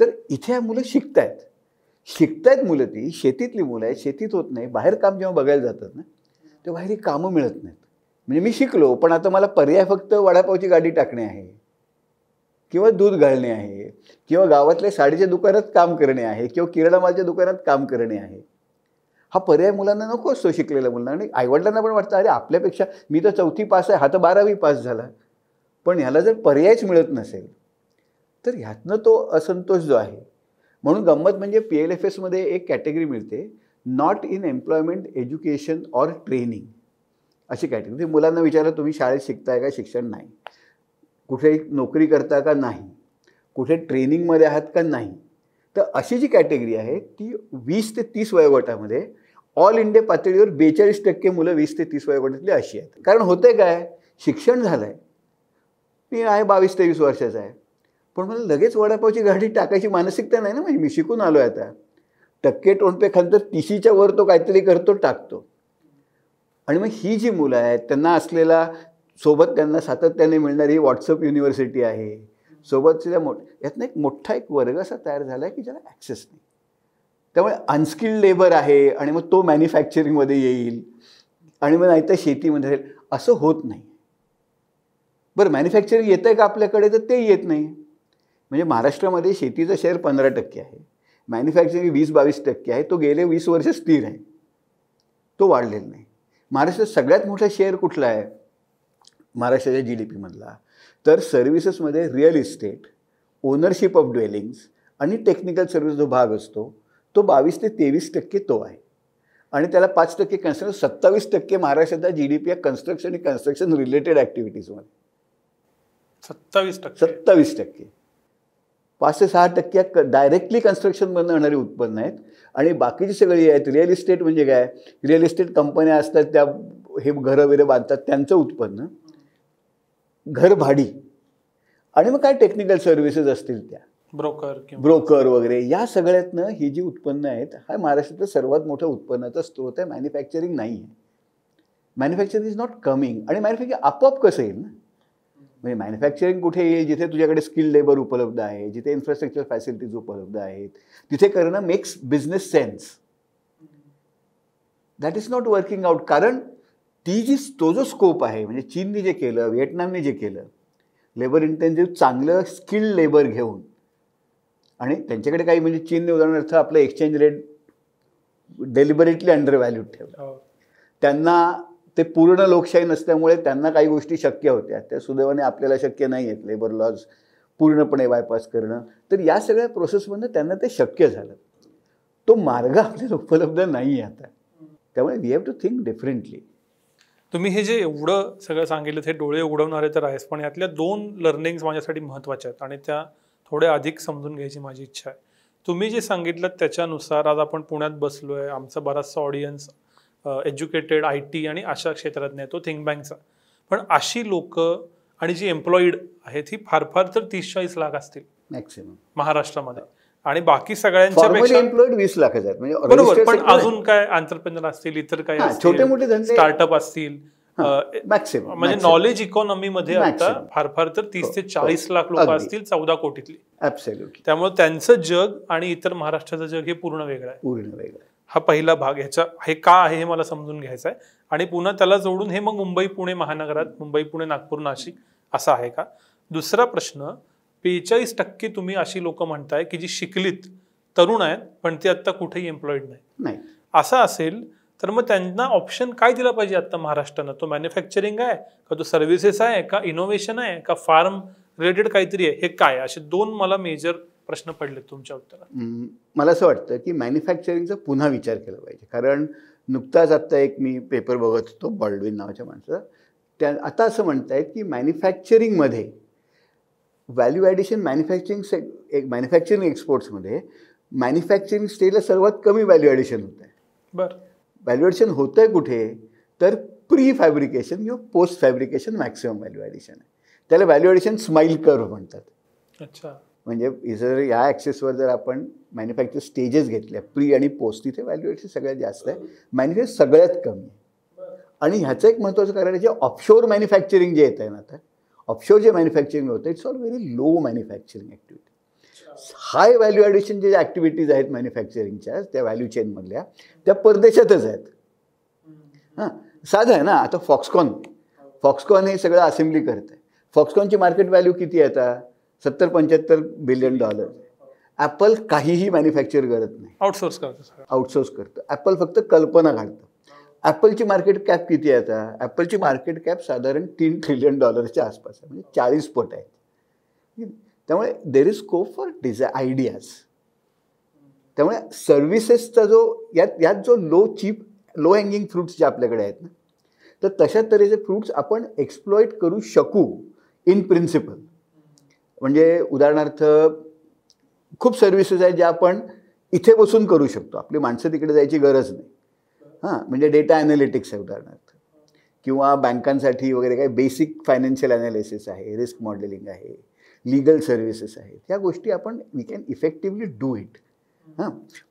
तर इथे मुलं शिकतायत मुलं, ती शेतीतली मुलं आहेत, शेतीत होत नाही. बाहेर काम जेव्हा बघायला जातात ना तेव्हा बाहेर ही कामं मिळत नाहीत. म्हणजे मी शिकलो पण आता मला पर्याय फक्त वडापावची गाडी टाकणे आहे किंवा दूध घालणे आहे किंवा गावातल्या साडीच्या दुकानात काम करणे आहे किंवा किराणा मालाच्या दुकानात काम करणे आहे. हा पर्याय मुलांना नको असतो शिकलेल्या मुलांना. आणि आईवडिलांना पण वाटतं अरे आपल्यापेक्षा मी तर 4थी पास आहे, हा तर 12वी पास झाला. पण ह्याला जर पर्यायच मिळत नसेल तर ह्यातनं तो असंतोष जो आहे. म्हणून गंमत म्हणजे PLFSमध्ये एक कॅटेगरी मिळते, not in employment education or training अशी कॅटेगरी. मुलांना विचारलं तुम्ही शाळेत शिकताय का, शिक्षण नाही, कुठे नोकरी करता का नाही, कुठे ट्रेनिंगमध्ये आहात का नाही. तर अशी जी कॅटेगरी आहे ती 20 ते 30 वयोगटामध्ये ऑल इंडिया पातळीवर 42% मुलं 20 ते 30 वयोगटातली अशी आहेत. कारण होते काय, शिक्षण झालं आहे, मी आहे 22-23 वर्षाचा आहे, पण मला लगेच वडापावची गाडी टाकायची मानसिकता नाही ना. म्हणजे मी शिकून आलो आहे आता, टक्के टोणपे खाल तर 30च्या वर तो काहीतरी करतो, टाकतो. आणि मग ही जी मुलं आहेत त्यांना असलेला सोबत त्यांना सातत्याने मिळणारी व्हॉट्सअप युनिव्हर्सिटी आहे, सोबतच्या यातनं एक मोठा वर्ग असा तयार झाला आहे की ज्याला ॲक्सेस नाही. त्यामुळे अनस्किल्ड लेबर आहे आणि मग तो मॅन्युफॅक्चरिंगमध्ये येईल आणि मग नाहीतर शेतीमध्ये राहील, असं होत नाही. बरं मॅन्युफॅक्चरिंग येतं आहे का आपल्याकडे, तर ते येत नाही. म्हणजे महाराष्ट्रामध्ये शेतीचं शेअर 15% आहे, मॅन्युफॅक्चरिंग 20-22% आहे. तो गेले 20 वर्ष स्थिर आहे, तो वाढलेला नाही. महाराष्ट्रात सगळ्यात मोठा शेअर कुठला आहे महाराष्ट्राच्या GDP मधला, तर सर्व्हिसेसमध्ये real estate, ownership of dwellings आणि टेक्निकल सर्व्हिस जो भाग असतो तो 22 ते 23% तो आहे. आणि त्याला 5% कन्स्ट्रक्शन, 27% महाराष्ट्राचा GDP आहे कन्स्ट्रक्शन आणि कन्स्ट्रक्शन रिलेटेड ॲक्टिव्हिटीजमध्ये. 27%. 5 ते 6% डायरेक्टली कन्स्ट्रक्शनमधून येणारी उत्पन्न आहेत. आणि बाकीची सगळी आहेत रिअल इस्टेट. म्हणजे काय, रिअल इस्टेट कंपन्या असतात त्या हे घरं वगैरे बांधतात त्यांचं उत्पन्न, घर भाडी, आणि मग काय टेक्निकल सर्व्हिसेस असतील त्या ब्रोकर वगैरे, या सगळ्यातनं ही जी उत्पन्न आहेत हा महाराष्ट्राचा सर्वात मोठा उत्पन्नाचा स्रोत आहे. मॅन्युफॅक्चरिंग नाही आहे. Manufacturing is not coming. आणि मॅन्युफॅक्चरिंग आपोआप कसं येईल ना, म्हणजे मॅन्युफॅक्चरिंग कुठे येईल जिथे तुझ्याकडे स्किल्ड लेबर उपलब्ध आहे, जिथे इन्फ्रास्ट्रक्चर फॅसिलिटीज उपलब्ध आहेत, तिथे करणं makes business sense. That is not working out. कारण तो जो स्कोप आहे, म्हणजे चीनने जे केलं, व्हिएटनामने जे केलं, लेबर इंटेन्सिव्ह चांगलं स्किल्ड लेबर घेऊन, आणि त्यांच्याकडे काही म्हणजे चीनने उदाहरणार्थ आपलं exchange rate deliberately under valued ठेवला. त्यांना ते पूर्ण लोकशाही नसल्यामुळे त्यांना काही गोष्टी शक्य होत्या, त्या सुदैवाने आपल्याला शक्य नाही आहेत लेबर लॉज पूर्णपणे बायपास करणं. तर या सगळ्या प्रोसेसमधनं त्यांना ते शक्य झालं. तो मार्ग आपल्याला उपलब्ध नाही आहे आता. त्यामुळे we have to think differently. तुम्ही हे जे एवढं सगळं सांगितलं हे डोळे उघडवणारे तर आहेच, पण यातल्या 2 लर्निंग्स माझ्यासाठी महत्त्वाच्या आहेत आणि त्या थोड्या अधिक समजून घ्यायची माझी इच्छा आहे. तुम्ही जे सांगितलं त्याच्यानुसार आज आपण पुण्यात बसलो आहे, आमचा बराचसा ऑडियन्स एज्युकेटेड IT आणि अशा क्षेत्रातनं आहे, तो थिंक बँकचा. पण अशी लोक आणि जी एम्प्लॉईड आहेत ही फार फार तर 30-40 लाख असतील मॅक्सिमम महाराष्ट्रामध्ये, आणि बाकी सगळ्यांच्या पेक्षा एम्प्लॉईड 20 लाख आहेत. म्हणजे बरोबर, पण अजून काय एंटरप्रेन्योर असतील, इतर काय छोटे मोठे धंदे, स्टार्टअप असतील, मॅक्सिमम म्हणजे नॉलेज इकॉनॉमी मध्ये आता फार फार तर 30 ते 40 लाख लोक असतील 14 कोटीतली. ऍब्सोल्युटली. त्यामुळे त्यांचं जग आणि इतर महाराष्ट्राचं जग हे पूर्ण वेगळं आहे. पूर्ण वेगळं. हा पहिला भाग. ह्याचा हे का आहे हे मला समजून घ्यायचं आहे. आणि पुन्हा त्याला जोडून हे मग मुंबई पुणे महानगरात, मुंबई पुणे नागपूर नाशिक असं आहे का. दुसरा प्रश्न, 45% तुम्ही अशी लोक म्हणताय की जी शिकलीत, तरुण आहेत, पण ते आता कुठेही एम्प्लॉईड नाही. असं असेल तर मग त्यांना ऑप्शन काय दिला पाहिजे आता महाराष्ट्रानं? तो मॅन्युफॅक्चरिंग आहे का, तो सर्व्हिसेस आहे का, इनोव्हेशन आहे का, फार्म रिलेटेड काहीतरी आहे, हे काय? असे 2 मला मेजर प्रश्न पडले तुमच्या उत्तरात. मला असं वाटतं की मॅन्युफॅक्चरिंगचा पुन्हा विचार केला पाहिजे. कारण नुकताच आत्ता एक मी पेपर बघत होतो, बॉल्डविन नावाच्या माणसाचा, त्या आता असं म्हणतायत की मॅन्युफॅक्चरिंगमध्ये व्हॅल्यू ॲडिशन, मॅन्युफॅक्चरिंग एक्सपोर्ट्समध्ये मॅन्युफॅक्चरिंग स्टेजला सर्वात कमी व्हॅल्यू ॲडिशन होत आहे. बरं, व्हॅल्यू ॲडिशन होतं आहे कुठे, तर प्री फॅब्रिकेशन किंवा post fabrication maximum value addition आहे. त्याला व्हॅल्यू ॲडिशन स्माईल कर्व म्हणतात. अच्छा. म्हणजे जर या ॲक्सेसवर जर आपण मॅन्युफॅक्चर स्टेजेस घेतल्या, प्री आणि पोस्ट, तिथे व्हॅल्यू ॲडिशन सगळ्यात जास्त आहे, मॅन्युफॅक्चर सगळ्यात कमी आहे. आणि ह्याचं एक महत्त्वाचं कारण आहे, जे ऑफशोर मॅन्युफॅक्चरिंग जे येत आहे ना, आता ऑफशोर जे मॅन्युफॅक्चरिंग होतं, it's all very low manufacturing activity. High value addition जे ॲक्टिव्हिटीज आहेत मॅन्युफॅक्चरिंगच्या त्या व्हॅल्यू चेनमधल्या त्या परदेशातच आहेत. हां, साधं आहे ना. आता फॉक्सकॉन हे सगळं असेंब्ली करत आहे. फॉक्सकॉनची मार्केट व्हॅल्यू किती आहे आता? $70-75 बिलियन. ॲपल काहीही मॅन्युफॅक्चर करत नाही, आउटसोर्स करतं. ॲपल फक्त कल्पना घालतं. ॲपलची मार्केट कॅप किती आहे आता? ॲपलची मार्केट कॅप साधारण $3 ट्रिलियन आसपास आहे, म्हणजे 40 पट आहे. त्यामुळे there is scope for ideas. त्यामुळे सर्व्हिसेसचा जो यात जो लो हँगिंग फ्रुट्स जे आपल्याकडे आहेत ना, तर तशा तऱ्हेचे फ्रुट्स आपण एक्सप्लॉइट करू शकू इन प्रिन्सिपल. म्हणजे उदाहरणार्थ खूप सर्व्हिसेस आहेत ज्या आपण इथे बसून करू शकतो, आपली माणसं तिकडे जायची गरज नाही. हां, म्हणजे डेटा ॲनालिटिक्स आहे उदाहरणार्थ, किंवा बँकांसाठी वगैरे काही बेसिक फायनान्शियल ॲनालिसिस आहे, रिस्क मॉडेलिंग आहे, लीगल सर्व्हिसेस आहेत. ह्या गोष्टी आपण we can effectively do it. हां,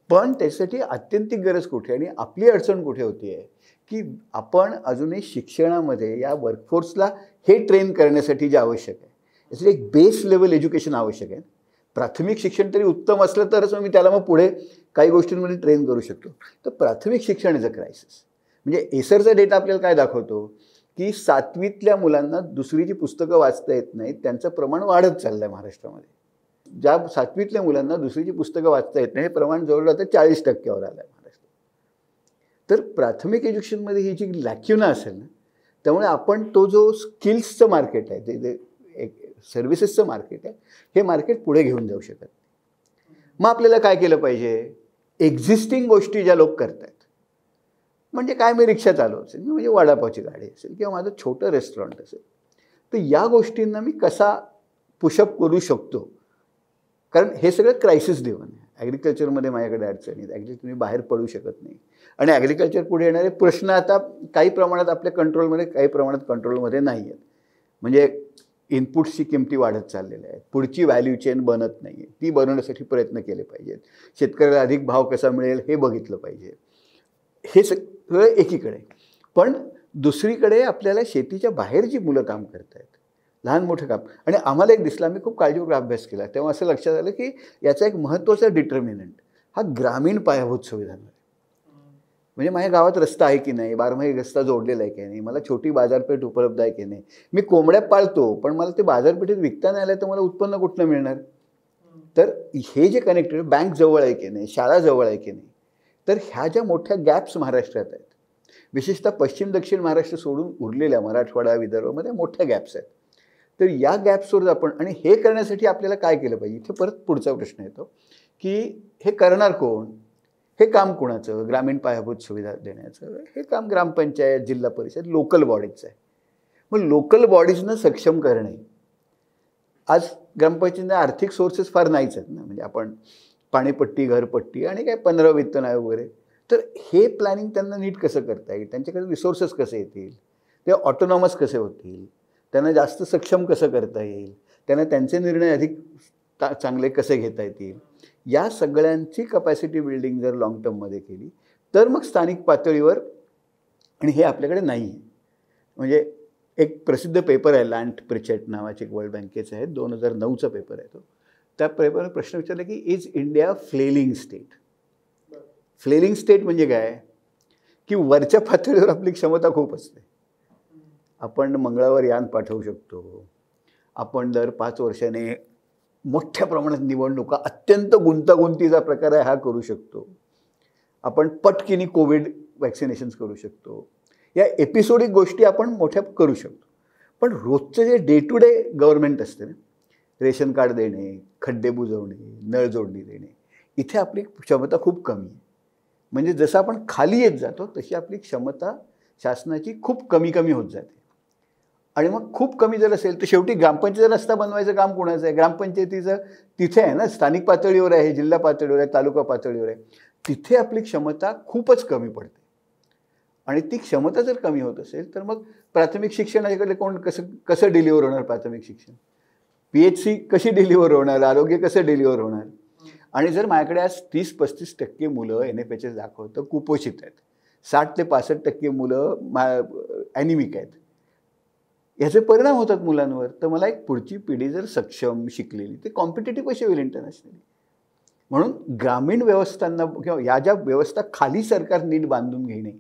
पण त्याच्यासाठी आत्यंतिक गरज कुठे आणि आपली अडचण कुठे होती आहे की आपण अजूनही शिक्षणामध्ये या वर्कफोर्सला हे ट्रेन करण्यासाठी जे आवश्यक आहे यासाठी एक बेस लेवल एज्युकेशन आवश्यक आहे. प्राथमिक शिक्षण तरी उत्तम असलं तरच मी त्याला मग पुढे काही गोष्टींमध्ये ट्रेन करू शकतो. तर प्राथमिक शिक्षण इज अ क्रायसिस. म्हणजे एसरचा डेटा आपल्याला काय दाखवतो की 7वीतल्या मुलांना दुसरीची पुस्तकं वाचता येत नाहीत, त्यांचं प्रमाण वाढत चाललं आहे महाराष्ट्रामध्ये. ज्या 7वीतल्या मुलांना दुसरीची पुस्तकं वाचता येत नाही हे प्रमाण जवळजवळ आता 40%वर आलं आहे महाराष्ट्रात. तर प्राथमिक एज्युकेशनमध्ये ही जी लॅक्युना असेल ना, त्यामुळे आपण तो जो स्किल्सचं मार्केट आहे, जे एक सर्व्हिसेसचं मार्केट आहे, हे मार्केट पुढे घेऊन जाऊ शकत. मग आपल्याला काय केलं पाहिजे? एक्झिस्टिंग गोष्टी ज्या लोक करत आहेत, म्हणजे काय, मी रिक्षा चालवत असेल, म्हणजे वडापावची गाडी असेल, किंवा माझं छोटं रेस्टॉरंट असेल, तर या गोष्टींना मी कसा पुशअप करू शकतो? कारण हे सगळं क्रायसिस ड्रिव्हन आहे. ॲग्रिकल्चरमध्ये माझ्याकडे अडचणी आहेत, ॲग्री तुम्ही बाहेर पडू शकत नाही, आणि ॲग्रिकल्चर पुढे येणारे प्रश्न आता काही प्रमाणात आपल्या कंट्रोलमध्ये, काही प्रमाणात कंट्रोलमध्ये नाही आहेत. म्हणजे इनपुट्सची किमती वाढत चाललेल्या आहेत, पुढची व्हॅल्यू चेन बनत नाही आहे, ती बनवण्यासाठी प्रयत्न केले पाहिजेत. शेतकऱ्याला अधिक भाव कसा मिळेल हे बघितलं पाहिजे. हे सगळं एकीकडे. पण दुसरीकडे आपल्याला शेतीच्या बाहेर जी मुलं काम करत आहेत, लहान मोठं काम, आणि आम्हाला एक दिसलं, आम्ही खूप काळजीपूर्वक अभ्यास केला, तेव्हा असं लक्षात आलं की याचा एक महत्त्वाचा डिटर्मिनंट हा ग्रामीण पायाभूत सुविधांवर. म्हणजे माझ्या गावात रस्ता आहे की नाही, बारमाही रस्ता जोडलेला आहे की नाही, मला छोटी बाजारपेठ उपलब्ध आहे की नाही, मी कोंबड्या पाळतो पण मला ते बाजारपेठेत विकता नाही आलं तर मला उत्पन्न कुठनं मिळणार? तर हे जे कनेक्टेड, बँक जवळ आहे की नाही, शाळा जवळ आहे की नाही, तर ह्या ज्या मोठ्या गॅप्स महाराष्ट्रात आहेत, विशेषतः पश्चिम दक्षिण महाराष्ट्र सोडून उरलेल्या मराठवाडा विदर्भामध्ये मोठ्या गॅप्स आहेत. तर या गॅप्सवर आपण, आणि हे करण्यासाठी आपल्याला काय केलं पाहिजे? इथे परत पुढचा प्रश्न येतो की हे करणार कोण? हे काम कोणाचं? ग्रामीण पायाभूत सुविधा देण्याचं हे काम ग्रामपंचायत, जिल्हा परिषद, लोकल बॉडीजचं आहे. मग लोकल बॉडीजना सक्षम करणे. आज ग्रामपंचायतींना आर्थिक सोर्सेस फार नाहीच आहेत ना, म्हणजे आपण पाणीपट्टी, घरपट्टी आणि काय 15 वित्त आयोग वगैरे. तर हे प्लॅनिंग त्यांना नीट कसं करता येईल, त्यांच्याकडे रिसोर्सेस कसे येतील, ते ऑटोनॉमस कसे होतील, त्यांना जास्त सक्षम कसं करता येईल, त्यांना त्यांचे निर्णय अधिक चांगले कसे घेता येतील, या सगळ्यांची कपॅसिटी बिल्डिंग जर लॉंग टर्ममध्ये केली तर मग स्थानिक पातळीवर, आणि हे आपल्याकडे नाही आहे. म्हणजे एक प्रसिद्ध पेपर आहे, लँड प्रिचेट नावाचे, वर्ल्ड बँकेचं आहे, 2009चा पेपर आहे तो. त्या पेपरने प्रश्न विचारला की इज इंडिया फ्लेलिंग स्टेट? फ्लेलिंग स्टेट म्हणजे काय? की वरच्या पातळीवर आपली क्षमता खूप असते. आपण मंगळावर यान पाठवू शकतो, आपण दर 5 वर्षाने मोठ्या प्रमाणात निवडणुका, अत्यंत गुंतागुंतीचा प्रकार आहे हा, करू शकतो. आपण पटकिनी कोविड वॅक्सिनेशन्स करू शकतो. या एपिसोडिक गोष्टी आपण मोठ्या करू शकतो. पण रोजचं जे डे टू डे गव्हर्नमेंट असते ना, रेशन कार्ड देणे, खड्डे बुजवणे, नळ जोडणी देणे, इथे आपली क्षमता खूप कमी आहे. म्हणजे जसं आपण खाली येत जातो तशी आपली क्षमता शासनाची खूप कमी कमी होत जाते. आणि मग खूप कमी जर असेल तर शेवटी ग्रामपंचायत रस्ता बनवायचं काम कोणाचं आहे? ग्रामपंचायतीचं तिथे आहे ना, स्थानिक पातळीवर आहे, जिल्हा पातळीवर आहे, तालुका पातळीवर आहे. तिथे आपली क्षमता खूपच कमी पडते. आणि ती क्षमता जर कमी होत असेल तर मग प्राथमिक शिक्षणाकडे कोण कसं डिलिव्हर होणार? प्राथमिक शिक्षण, PHC कशी डिलिव्हर होणार? आरोग्य कसं डिलिव्हर होणार? आणि जर माझ्याकडे आज 30-35% मुलं NFHS दाखवतं कुपोषित आहेत, 60 ते 65% मुलं ॲनिमिक आहेत, याचे परिणाम होतात मुलांवर. तर मला एक पुढची पिढी जर सक्षम शिकलेली ते कॉम्पिटेटिव्ह कशी होईल इंटरनॅशनली. म्हणून ग्रामीण व्यवस्थांना किंवा या ज्या व्यवस्था खाली सरकार नीट बांधून घेणे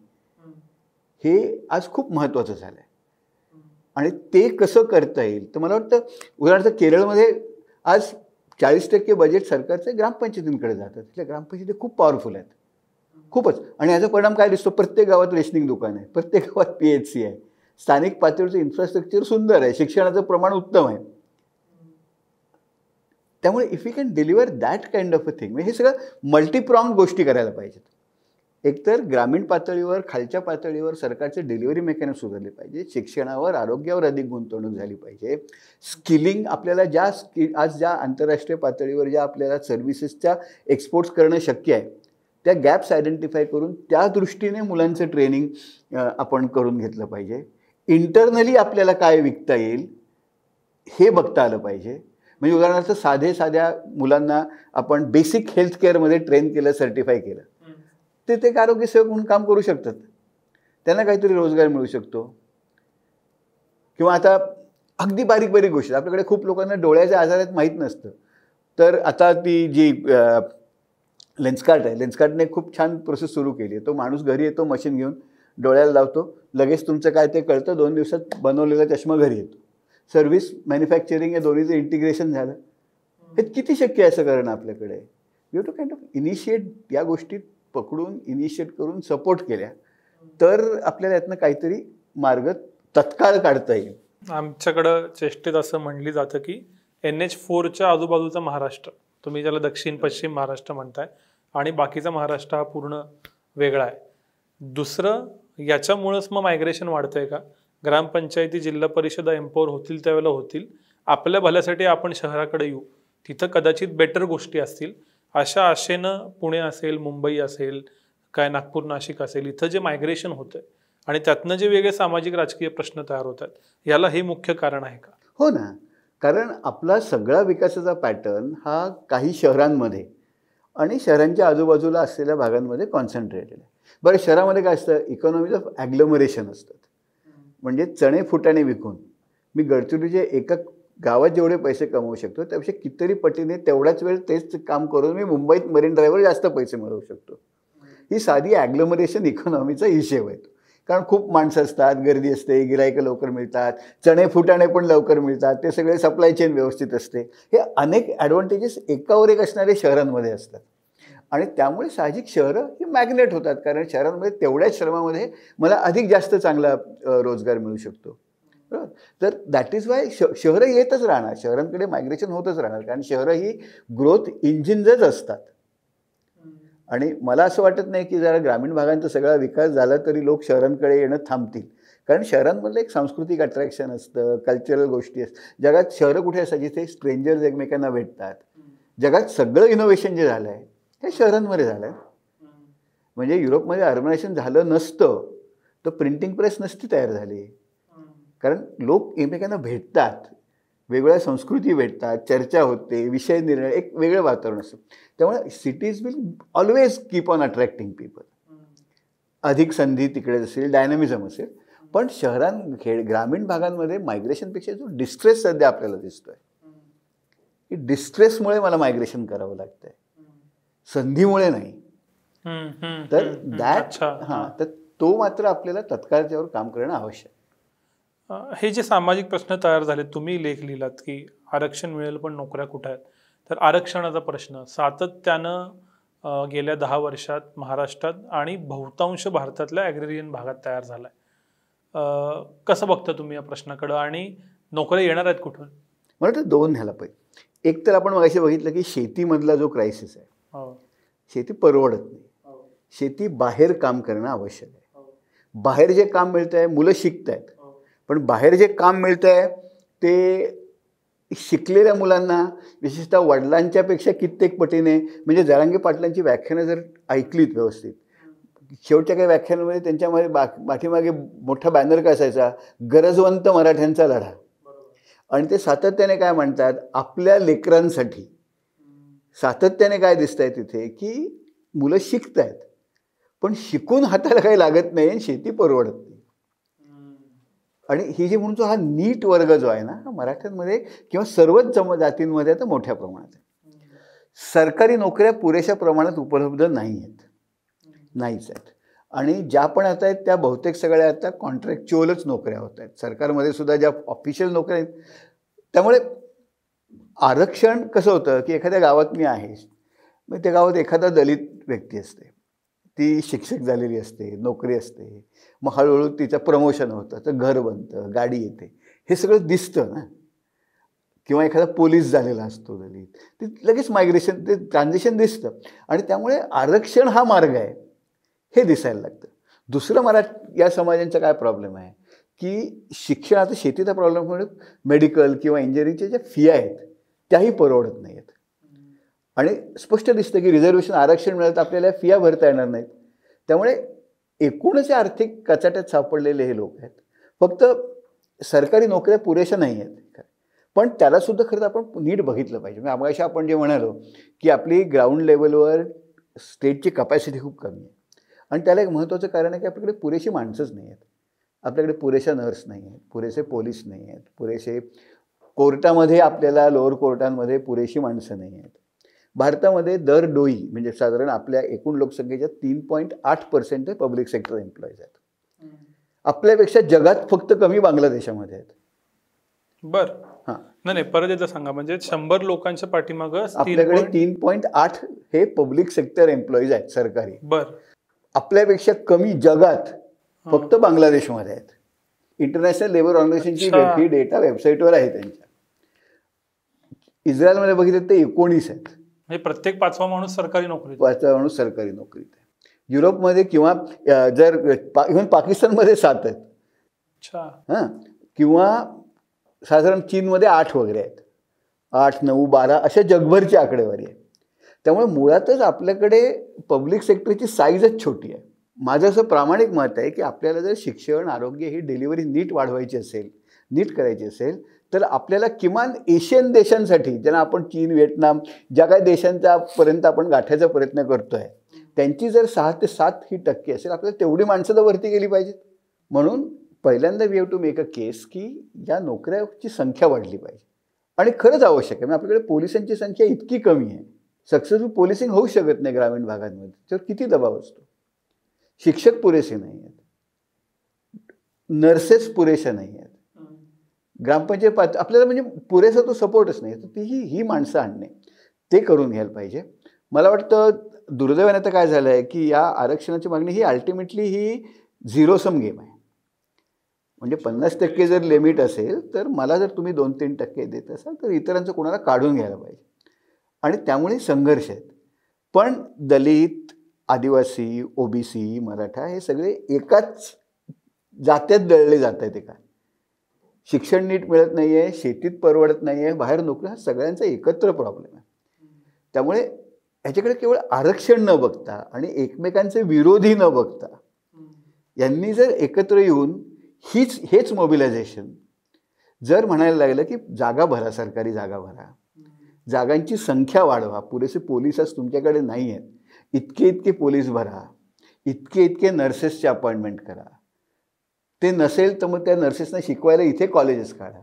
हे आज खूप महत्त्वाचं झालं आहे. आणि ते कसं करता येईल तर मला वाटतं उदाहरणार्थ केरळमध्ये आज 40% बजेट सरकारचे ग्रामपंचायतींकडे जातात. तिथल्या ग्रामपंचायती खूप पॉवरफुल आहेत, खूपच. आणि याचा परिणाम काय दिसतो, प्रत्येक गावात रेशनिंग दुकान आहे, प्रत्येक गावात PHC आहे, स्थानिक पातळीवरचं इन्फ्रास्ट्रक्चर सुंदर आहे, शिक्षणाचं प्रमाण उत्तम आहे. त्यामुळे if you can deliver that kind of a thing, म्हणजे हे सगळं मल्टीप्रॉंग गोष्टी करायला पाहिजेत. एकतर ग्रामीण पातळीवर खालच्या पातळीवर सरकारचे डिलिव्हरी मेकॅनिझम सुधारले पाहिजे, शिक्षणावर आरोग्यावर अधिक गुंतवणूक झाली पाहिजे, स्किलिंग आपल्याला आज ज्या आंतरराष्ट्रीय पातळीवर ज्या आपल्याला सर्व्हिसेसच्या एक्सपोर्ट्स करणं शक्य आहे त्या गॅप्स आयडेंटिफाय करून त्या दृष्टीने मुलांचं ट्रेनिंग आपण करून घेतलं पाहिजे. इंटरनली आपल्याला काय विकता येईल हे बघता आलं पाहिजे. म्हणजे उदाहरणार्थ साध्या मुलांना आपण बेसिक हेल्थ केअरमध्ये ट्रेन केलं, सर्टिफाय केलं, ते एक आरोग्यसेवक म्हणून काम करू शकतात, त्यांना काहीतरी रोजगार मिळू शकतो. किंवा आता अगदी बारीक गोष्टी, आपल्याकडे खूप लोकांना डोळ्याचे आजार आहेत माहीत नसतं, तर आता ती जी लेन्सकार्ट आहे, लेन्सकार्टने खूप छान प्रोसेस सुरू केली आहे. तो माणूस घरी येतो, मशीन घेऊन डोळ्याला लावतो, लगेच तुमचं काय ते कळतं, 2 दिवसात बनवलेला चष्मा घरी येतो. सर्व्हिस मॅन्युफॅक्चरिंग या दोन्हीचं इंटिग्रेशन झालं. हे किती शक्य आहे असं करणं आपल्याकडे. You have to kind of initiate या गोष्टी पकडून इनिशिएट करून सपोर्ट केल्या तर आपल्याला यातनं काहीतरी मार्ग तत्काळ काढता येईल. आमच्याकडं चेष्टेत असं म्हणली जातं की NH4च्या आजूबाजूचा महाराष्ट्र, तुम्ही ज्याला दक्षिण पश्चिम महाराष्ट्र म्हणताय, आणि बाकीचा महाराष्ट्र हा पूर्ण वेगळा आहे. दुसरं याच्यामुळंच मग मायग्रेशन वाढतंय का? ग्रामपंचायती जिल्हा परिषदा एम्पॉवर होतील त्यावेळेला होतील, आपल्या भल्यासाठी आपण शहराकडे येऊ, तिथं कदाचित बेटर गोष्टी असतील, अशा आशेनं पुणे असेल, मुंबई असेल, काय नागपूर नाशिक असेल, इथं जे मायग्रेशन होतंय आणि त्यातनं जे वेगळे सामाजिक राजकीय प्रश्न तयार होत आहेत, याला हे मुख्य कारण आहे का? हो ना, कारण आपला सगळा विकासाचा पॅटर्न हा काही शहरांमध्ये आणि शहरांच्या आजूबाजूला असलेल्या भागांमध्ये कॉन्सन्ट्रेटेड आहे. बरं, शहरामध्ये काय असतं, इकॉनॉमीज ऑफ ॲग्लोमरेशन असतात. म्हणजे चणे फुटाणे विकून मी गडचिरोलीच्या एका गावात जेवढे पैसे कमवू शकतो त्यापेक्षा कितीतरी पटीने तेवढाच वेळ तेच काम करून मी मुंबईत मरीन ड्राईव्हवर जास्त पैसे मिळवू शकतो. ही साधी ॲग्लोमरेशन इकॉनॉमीचा हिशेब आहे. कारण खूप माणसं असतात, गर्दी असते, गिरायकं लवकर मिळतात, चणे फुटाणे पण लवकर मिळतात, ते सगळे सप्लाय चेन व्यवस्थित असते. हे अनेक ॲडव्हान्टेजेस एकावर एक असणारे शहरांमध्ये असतात. आणि त्यामुळे साहजिक शहरं ही मॅग्नेट होतात, कारण शहरांमध्ये तेवढ्याच श्रमामध्ये मला अधिक जास्त चांगला रोजगार मिळू शकतो. बरोबर. तर दॅट इज वाय शहरं येतच राहणार, शहरांकडे मायग्रेशन होतच राहणार, कारण शहरं ही ग्रोथ इंजिन्सच असतात. आणि मला असं वाटत नाही की जरा ग्रामीण भागांचा सगळा विकास झाला तरी लोक शहरांकडे येणं थांबतील, कारण शहरांमधलं एक सांस्कृतिक अट्रॅक्शन असतं, कल्चरल गोष्टी असतात. जगात शहरं कुठे असतात जिथे स्ट्रेंजर्स एकमेकांना भेटतात. जगात सगळं इनोव्हेशन जे झालं आहे हे शहरांमध्ये झालं आहे. म्हणजे युरोपमध्ये अर्बनायझेशन झालं नसतं तर प्रिंटिंग प्रेस नसती तयार झाली, कारण लोक एकमेकांना भेटतात, वेगवेगळ्या संस्कृती भेटतात, चर्चा होते, विषय निर्णय, एक वेगळं वातावरण असतं. त्यामुळे cities will always keep on attracting people. अधिक संधी तिकडे असेल, डायनॅमिझम असेल. पण ग्रामीण भागांमध्ये मायग्रेशनपेक्षा जो डिस्ट्रेस सध्या आपल्याला दिसतोय, की डिस्ट्रेसमुळे मला मायग्रेशन करावं लागतंय, संधीमुळे नाही. तर तर तो मात्र आपल्याला तत्काळ त्यावर काम करणं आवश्यक. हे जे सामाजिक प्रश्न तयार झाले, तुम्ही लेख लिहिलात की आरक्षण मिळेल पण नोकऱ्या कुठे आहेत, तर आरक्षणाचा प्रश्न सातत्यानं गेल्या 10 वर्षात महाराष्ट्रात आणि बहुतांश भारतातल्या ॲग्रेरियन भागात तयार झालाय. कसं बघता तुम्ही या प्रश्नाकडं, आणि नोकऱ्या येणार आहेत कुठून? मला वाटतं 2 ह्याला पाहिजे. एक तर आपण मगाशी बघितलं की शेतीमधला जो क्रायसिस आहे, शेती परवडत नाही, शेती बाहेर काम करणं आवश्यक आहे. बाहेर जे काम मिळतं आहे, मुलं शिकत आहेत, पण बाहेर जे काम मिळतं आहे ते शिकलेल्या मुलांना, विशेषतः वडिलांच्या पेक्षा कित्येक पटीने, म्हणजे जरांगे पाटलांची व्याख्यानं जर ऐकलीत व्यवस्थित, शेवटच्या काही व्याख्यानांमध्ये त्यांच्यामध्ये पाठीमागे मोठा बॅनर का असायचा, गरजवंत मराठ्यांचा लढा. आणि ते सातत्याने काय म्हणतात, आपल्या लेकरांसाठी सातत्याने काय दिसतंय तिथे की मुलं शिकत आहेत पण शिकून हाताला काही लागत नाही आणि शेती परवडत नाही. आणि ही जी म्हणतो हा नीट वर्ग जो आहे ना, हा मराठ्यांमध्ये किंवा सर्वच जातींमध्ये आता मोठ्या प्रमाणात आहे. सरकारी नोकऱ्या पुरेशा प्रमाणात उपलब्ध नाही आहेत, नाहीच आहेत. आणि ज्या पण आता आहेत त्या बहुतेक सगळ्या आता कॉन्ट्रॅक्च्युअलच नोकऱ्या होत आहेत. सरकारमध्ये सुद्धा ज्या ऑफिशियल नोकऱ्या आहेत, त्यामुळे आरक्षण कसं होतं की एखाद्या गावात मी आहे, मग त्या गावात एखादा दलित व्यक्ती असते, ती शिक्षक झालेली असते, नोकरी असते, मग हळूहळू तिचं प्रमोशन होतं, तर घर बनतं, गाडी येते, हे सगळं दिसतं ना. किंवा एखादा पोलीस झालेला असतो दलित, ते लगेच मायग्रेशन, ते ट्रान्झिशन दिसतं. आणि त्यामुळे आरक्षण हा मार्ग आहे हे दिसायला लागतं. दुसरं या समाजांचा काय प्रॉब्लेम आहे की शिक्षण, आता शेतीचा प्रॉब्लेम म्हणून मेडिकल किंवा इंजिनिअरिंगच्या ज्या फी आहेत त्याही परवडत नाही आहेत. आणि स्पष्ट दिसतं की रिझर्वेशन आरक्षण मिळालं तर आपल्याला फिया भरता येणार नाहीत. त्यामुळे एकूणच आर्थिक कचाट्यात सापडलेले हे लोक आहेत. फक्त सरकारी नोकऱ्या पुरेशा नाही आहेत, पण त्यालासुद्धा खरं आपण नीट बघितलं पाहिजे. म्हणजे आम्हाला आपण जे म्हणालो की आपली ग्राउंड लेवलवर स्टेटची कपॅसिटी खूप कमी आहे. आणि त्याला एक महत्त्वाचं कारण आहे की आपल्याकडे पुरेशी माणसंच नाही आहेत. आपल्याकडे पुरेशा नर्स नाही आहेत, पुरेसे पोलीस नाही आहेत, पुरेसे कोर्टामध्ये, आपल्याला लोअर कोर्टांमध्ये पुरेशी माणसं नाही आहेत. भारतामध्ये दर डोई म्हणजे साधारण आपल्या एकूण लोकसंख्येच्या 3.8% पब्लिक सेक्टर एम्प्लॉईज आहेत. आपल्यापेक्षा जगात फक्त कमी बांगलादेशामध्ये आहेत. बर, हां, नाही परत एकदा सांगा. म्हणजे 100 लोकांच्या पाठीमागं आपल्याकडे 3.8 हे पब्लिक सेक्टर एम्प्लॉईज आहेत सरकारी. बर, आपल्यापेक्षा कमी जगात फक्त बांगलादेशमध्ये आहेत. इंटरनॅशनल लेबर ऑर्गनायझेशनची ही डेटा वेबसाईटवर आहे त्यांच्या. इस्रायलमध्ये बघितलं तर 19 आहेत. म्हणजे प्रत्येक 5वा माणूस सरकारी नोकरीत. 5वा माणूस सरकारी नोकरीत आहे. युरोपमध्ये किंवा जर इव्हन पाकिस्तानमध्ये 7 आहेत. हां, किंवा साधारण चीनमध्ये 8 वगैरे आहेत. 8, 9, 12 अशा जगभरची आकडेवारी आहे. त्यामुळे मुळातच आपल्याकडे पब्लिक सेक्टरची साईजच छोटी आहे. माझं असं प्रामाणिक मत आहे की आपल्याला जर शिक्षण, आरोग्य ही डिलिव्हरी नीट वाढवायची असेल, नीट करायची असेल, तर आपल्याला किमान एशियन देशांसाठी, ज्यांना आपण चीन, व्हिएटनाम, ज्या काही देशांच्यापर्यंत आपण गाठायचा प्रयत्न करतो आहे, त्यांची जर 6 ते 7 ही टक्के असेल, आपल्याला तेवढी माणसं तर वरती गेली पाहिजेत. म्हणून पहिल्यांदा we have to make a case की या नोकऱ्याची संख्या वाढली पाहिजे. आणि खरंच आवश्यक आहे. म्हणजे आपल्याकडे पोलिसांची संख्या इतकी कमी आहे, सक्सेसफुल पोलिसिंग होऊ शकत नाही ग्रामीण भागांमध्ये. त्यावर किती दबाव असतो. शिक्षक पुरेसे नाही आहेत, नर्सेस पुरेशा नाही आहेत, ग्रामपंचायत आपल्याला म्हणजे पुरेसा तो सपोर्टच नाही. तर ही माणसं आणणे ते करून घ्यायला पाहिजे. मला वाटतं दुर्दैवाने आता काय झालं आहे की या आरक्षणाची मागणी ही अल्टिमेटली ही झिरो सम गेम आहे. म्हणजे 50% जर लिमिट असेल तर मला जर तुम्ही 2-3% देत असाल तर इतरांचं कोणाला काढून घ्यायला पाहिजे. आणि त्यामुळे संघर्ष आहेत. पण दलित, आदिवासी, ओबीसी, मराठा हे सगळे एकाच जात्यात दळले जात आहेत. एका शिक्षण नीट मिळत नाही आहे, शेतीत परवडत नाही आहे, बाहेर नोकरी, हा सगळ्यांचा एकत्र प्रॉब्लेम आहे. त्यामुळे ह्याच्याकडे केवळ आरक्षण न बघता आणि एकमेकांचे विरोधी न बघता यांनी जर एकत्र येऊन हेच मोबिलायझेशन जर म्हणायला लागलं की जागा भरा, सरकारी जागा भरा, जागांची संख्या वाढवा, पुरेसे पोलिसच तुमच्याकडे नाही आहेत, इतके पोलीस भरा, इतके नर्सेसचे अपॉइंटमेंट करा. ते नसेल तर मग त्या नर्सेसना शिकवायला इथे कॉलेजेस काढा,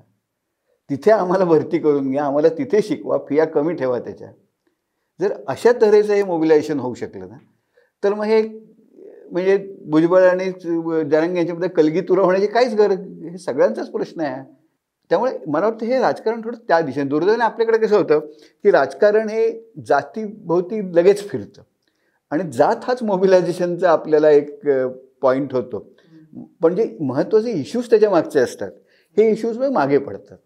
तिथे आम्हाला भरती करून घ्या, आम्हाला तिथे शिकवा, फिया कमी ठेवा त्याच्या. जर अशा तऱ्हेचं हे मोबिलायझेशन होऊ शकलं ना, तर मग हे म्हणजे भुजबळ आणि जरांगे यांच्यामध्ये कलगीतुरा होण्याची काहीच गरज, हे सगळ्यांचाच प्रश्न आहे. त्यामुळे मला वाटतं हे राजकारण थोडं त्या दिशेने. दुर्दैवाने आपल्याकडे कसं होतं की राजकारण हे जातीभोवती लगेच फिरतं आणि जात हाच मोबिलायझेशनचा आपल्याला एक पॉईंट होतो. पण जे महत्त्वाचे इश्यूज त्याच्या मागचे असतात हे इश्यूज मग मागे पडतात.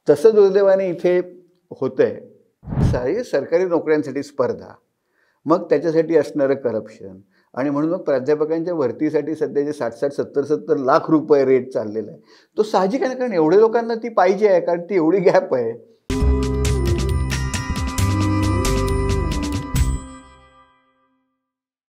तसं दुर्दैवाने इथे होतं आहे. सरकारी नोकऱ्यांसाठी स्पर्धा, मग त्याच्यासाठी असणारं करप्शन, आणि म्हणून मग प्राध्यापकांच्या भरतीसाठी सध्या जे 60-70 लाख रुपये रेट चाललेला आहे तो साहजिक आहे ना, कारण एवढ्या लोकांना ती पाहिजे आहे, कारण ती एवढी गॅप आहे.